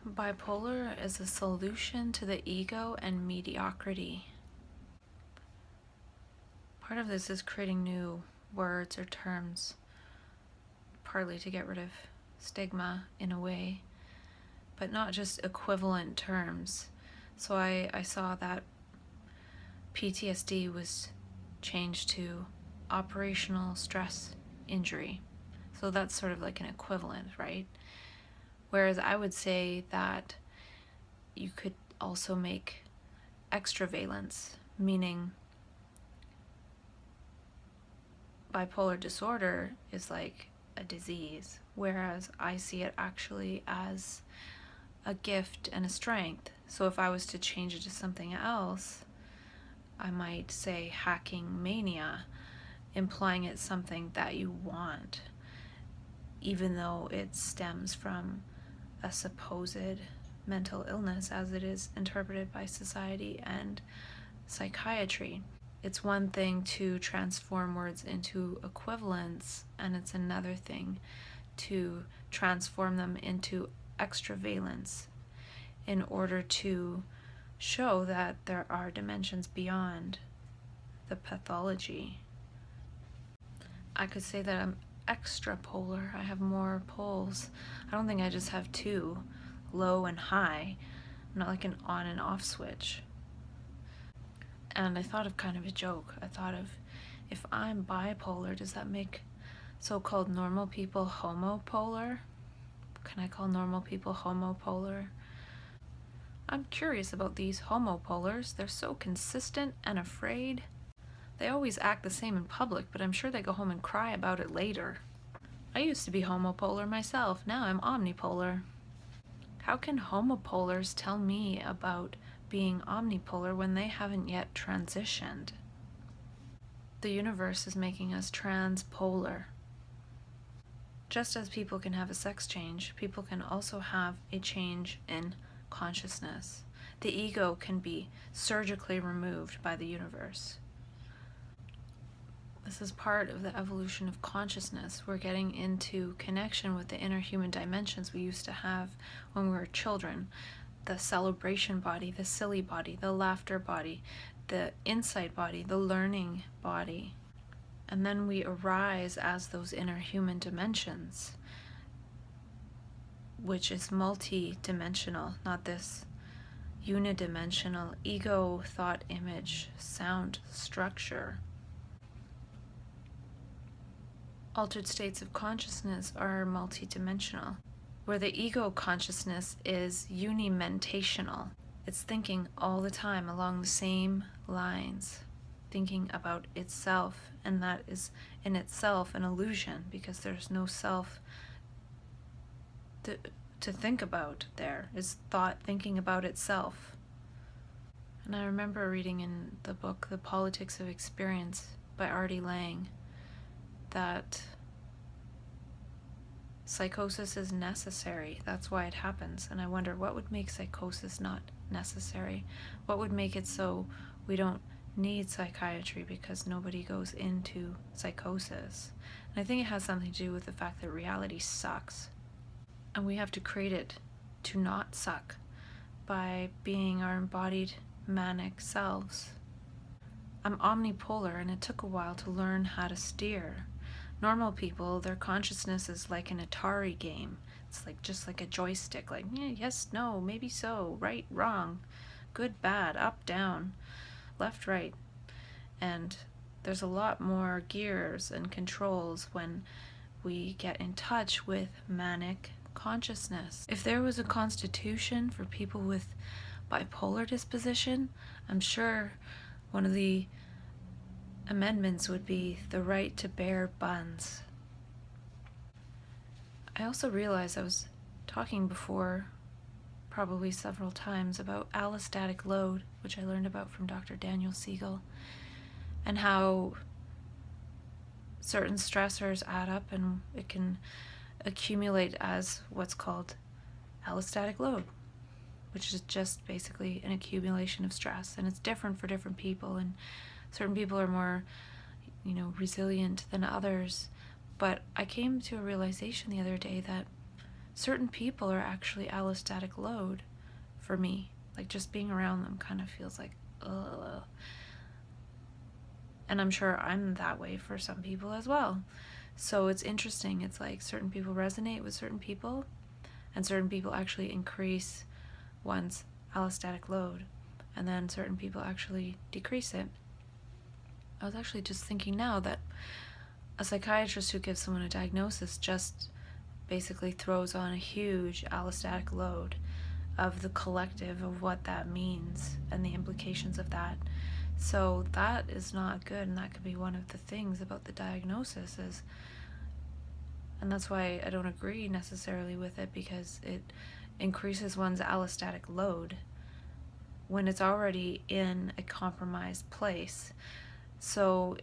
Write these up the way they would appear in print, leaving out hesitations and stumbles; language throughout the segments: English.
Bipolar is a solution to the ego and mediocrity. Part of this is creating new words or terms, partly to get rid of stigma in a way, but not just equivalent terms. So I saw that PTSD was changed to operational stress injury. So that's sort of like an equivalent, right? Whereas I would say that you could also make extravalence, meaning bipolar disorder is like a disease, whereas I see it actually as a gift and a strength. So if I was to change it to something else, I might say hacking mania, implying it's something that you want, even though it stems from a supposed mental illness as it is interpreted by society and psychiatry. It's one thing to transform words into equivalents, and it's another thing to transform them into extravalence in order to show that there are dimensions beyond the pathology. I could say that I'm extra polar. I have more poles. I don't think I just have two, low and high. I'm not like an on and off switch. And I thought of kind of a joke. I thought of, if I'm bipolar, does that make so-called normal people homopolar? Can I call normal people homopolar? I'm curious about these homopolars. They're so consistent and afraid. They always act the same in public, but I'm sure they go home and cry about it later. I used to be homopolar myself. Now I'm omnipolar. How can homopolars tell me about being omnipolar when they haven't yet transitioned? The universe is making us transpolar. Just as people can have a sex change, people can also have a change in consciousness. The ego can be surgically removed by the universe. This is part of the evolution of consciousness. We're getting into connection with the inner human dimensions we used to have when we were children. The celebration body, the silly body, the laughter body, the insight body, the learning body. And then we arise as those inner human dimensions, which is multi-dimensional, not this unidimensional ego, thought, image, sound, structure. Altered states of consciousness are multidimensional, where the ego consciousness is unimentational. It's thinking all the time along the same lines, thinking about itself, and that is in itself an illusion because there's no self to think about. There is thought thinking about itself. And I remember reading in the book The Politics of Experience by R.D. Laing that psychosis is necessary. That's why it happens. And I wonder, what would make psychosis not necessary? What would make it so we don't need psychiatry because nobody goes into psychosis? And I think it has something to do with the fact that reality sucks. And we have to create it to not suck by being our embodied manic selves. I'm omnipolar, and it took a while to learn how to steer. Normal people, their consciousness is like an Atari game. It's like just like a joystick, like yeah, yes, no, maybe so, right, wrong, good, bad, up, down, left, right. And there's a lot more gears and controls when we get in touch with manic consciousness. If there was a constitution for people with bipolar disposition, I'm sure one of the amendments would be the right to bear buns. I also realized I was talking before, probably several times, about allostatic load, which I learned about from Dr. Daniel Siegel, and how certain stressors add up and it can accumulate as what's called allostatic load, which is just basically an accumulation of stress. And it's different for different people, and certain people are more, resilient than others. But I came to a realization the other day that certain people are actually allostatic load for me. Like, just being around them kind of feels like, ugh. And I'm sure I'm that way for some people as well. So it's interesting. It's like certain people resonate with certain people, and certain people actually increase one's allostatic load, and then certain people actually decrease it. I was actually just thinking now that a psychiatrist who gives someone a diagnosis just basically throws on a huge allostatic load of the collective of what that means and the implications of that. So that is not good, and that could be one of the things about the diagnosis is, and that's why I don't agree necessarily with it, because it increases one's allostatic load when it's already in a compromised place. So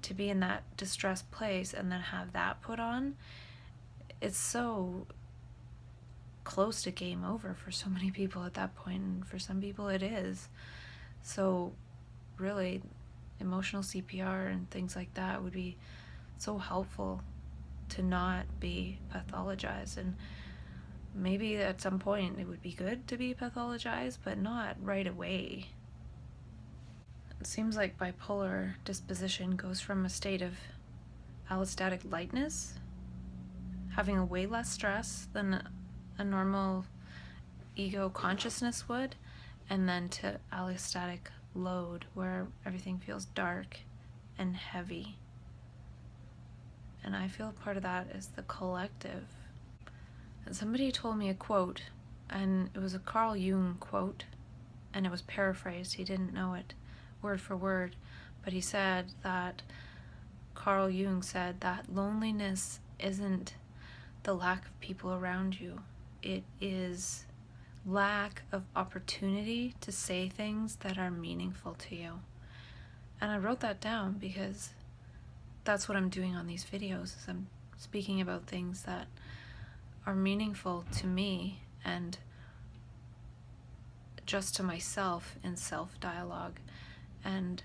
to be in that distressed place and then have that put on, it's so close to game over for so many people at that point, and for some people it is. So really, emotional CPR and things like that would be so helpful to not be pathologized. And maybe at some point it would be good to be pathologized, but not right away. It seems like bipolar disposition goes from a state of allostatic lightness, having a way less stress than a normal ego consciousness would, and then to allostatic load, where everything feels dark and heavy. And I feel part of that is the collective. And somebody told me a quote, and it was a Carl Jung quote, and it was paraphrased. He didn't know it word for word, but he said that Carl Jung said that loneliness isn't the lack of people around you. It is lack of opportunity to say things that are meaningful to you. And I wrote that down because that's what I'm doing on these videos, is I'm speaking about things that are meaningful to me and just to myself in self-dialogue. And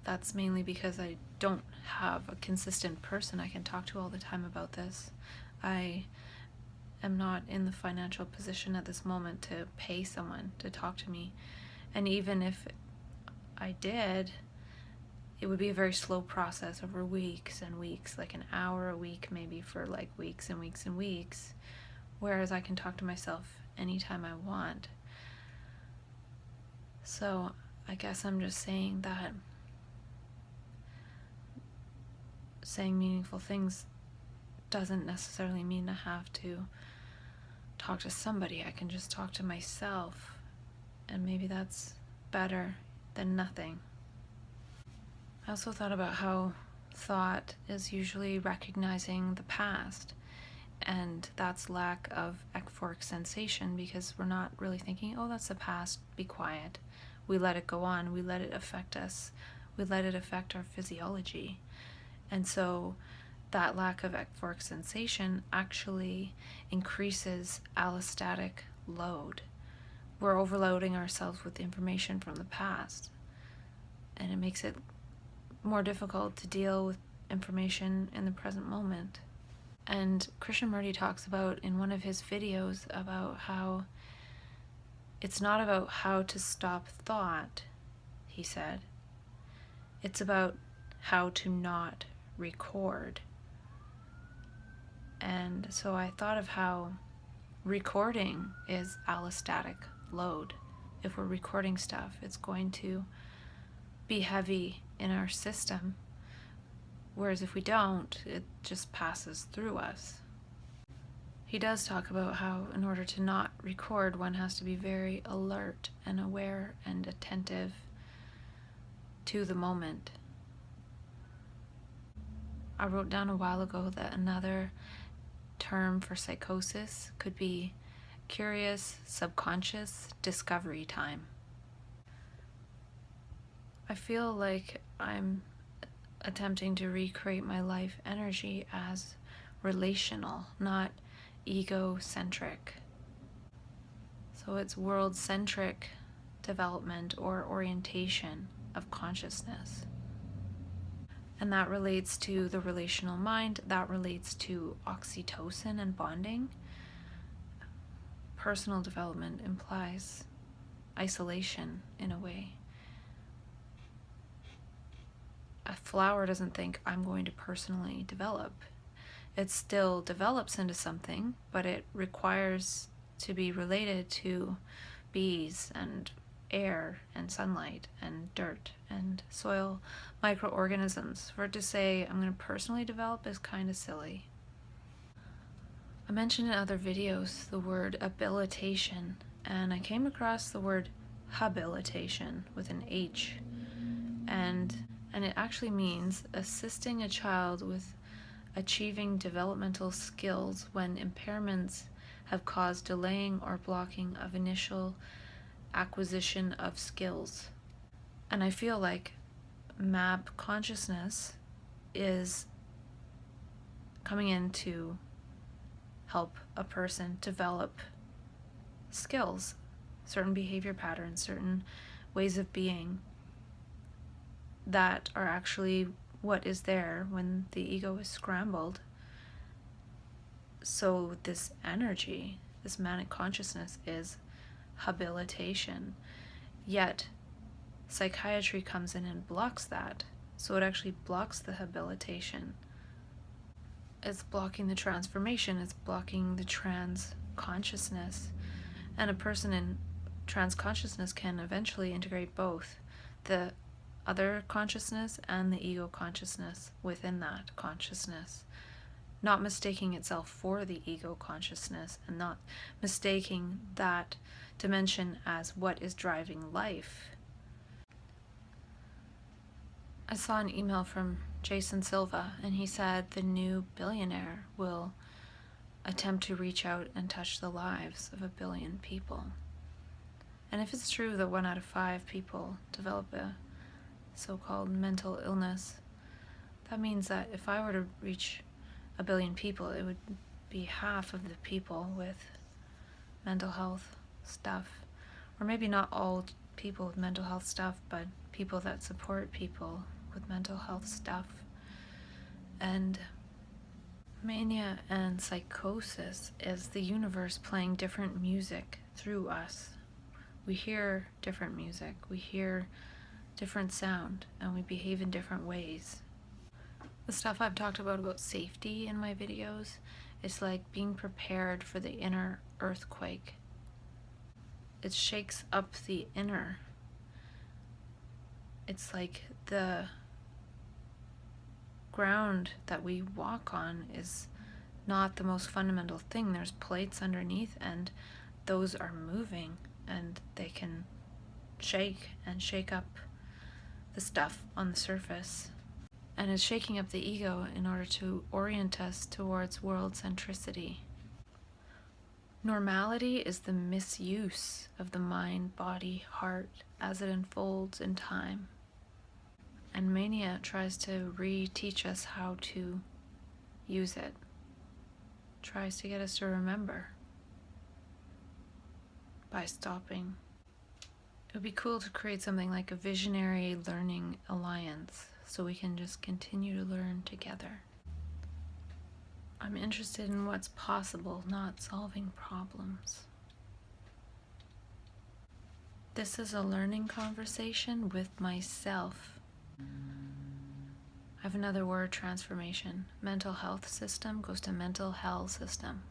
that's mainly because I don't have a consistent person I can talk to all the time about this. I am not in the financial position at this moment to pay someone to talk to me. And even if I did, it would be a very slow process over weeks and weeks, like an hour a week maybe for like weeks and weeks and weeks, whereas I can talk to myself anytime I want. So I guess I'm just saying that saying meaningful things doesn't necessarily mean I have to talk to somebody. I can just talk to myself, and maybe that's better than nothing. I also thought about how thought is usually recognizing the past, and that's lack of euphoric sensation, because we're not really thinking, oh, that's the past, be quiet. We let it go on, we let it affect us, we let it affect our physiology. And so that lack of euphoric sensation actually increases allostatic load. We're overloading ourselves with information from the past, and it makes it more difficult to deal with information in the present moment. And Krishnamurti talks about in one of his videos about how it's not about how to stop thought, he said. It's about how to not record. And so I thought of how recording is allostatic load. If we're recording stuff, it's going to be heavy in our system, whereas if we don't, it just passes through us. He does talk about how in order to not record, one has to be very alert and aware and attentive to the moment. I wrote down a while ago that another term for psychosis could be curious subconscious discovery time. I feel like I'm attempting to recreate my life energy as relational, not egocentric. So it's world-centric development or orientation of consciousness. And that relates to the relational mind, that relates to oxytocin and bonding. Personal development implies isolation in a way. A flower doesn't think, I'm going to personally develop. It still develops into something, but it requires to be related to bees and air and sunlight and dirt and soil microorganisms. For it to say, I'm going to personally develop is kind of silly. I mentioned in other videos the word habilitation, and I came across the word habilitation with an H, and it actually means assisting a child with achieving developmental skills when impairments have caused delaying or blocking of initial acquisition of skills. And I feel like MAP consciousness is coming in to help a person develop skills, certain behavior patterns, certain ways of being that are actually what is there when the ego is scrambled. So this energy, this manic consciousness, is habilitation. Yet psychiatry comes in and blocks that. So it actually blocks the habilitation. It's blocking the transformation. It's blocking the trans consciousness. And a person in trans consciousness can eventually integrate both the other consciousness and the ego consciousness within that consciousness, not mistaking itself for the ego consciousness and not mistaking that dimension as what is driving life. I saw an email from Jason Silva, and he said the new billionaire will attempt to reach out and touch the lives of 1 billion people. And if it's true that 1 out of 5 people develop a so-called mental illness, that means that if I were to reach 1 billion people, it would be half of the people with mental health stuff. Or maybe not all people with mental health stuff, but people that support people with mental health stuff. And mania and psychosis is the universe playing different music through us. We hear different music, we hear different sound, and we behave in different ways. The stuff I've talked about safety in my videos, it's like being prepared for the inner earthquake. It shakes up the inner. It's like the ground that we walk on is not the most fundamental thing. There's plates underneath, and those are moving, and they can shake up the stuff on the surface. And it's shaking up the ego in order to orient us towards world centricity. Normality is the misuse of the mind, body, heart as it unfolds in time. And mania tries to re-teach us how to use it. Tries to get us to remember by stopping. It would be cool to create something like a visionary learning alliance so we can just continue to learn together. I'm interested in what's possible, not solving problems. This is a learning conversation with myself. I have another word, transformation. Mental health system goes to mental hell system.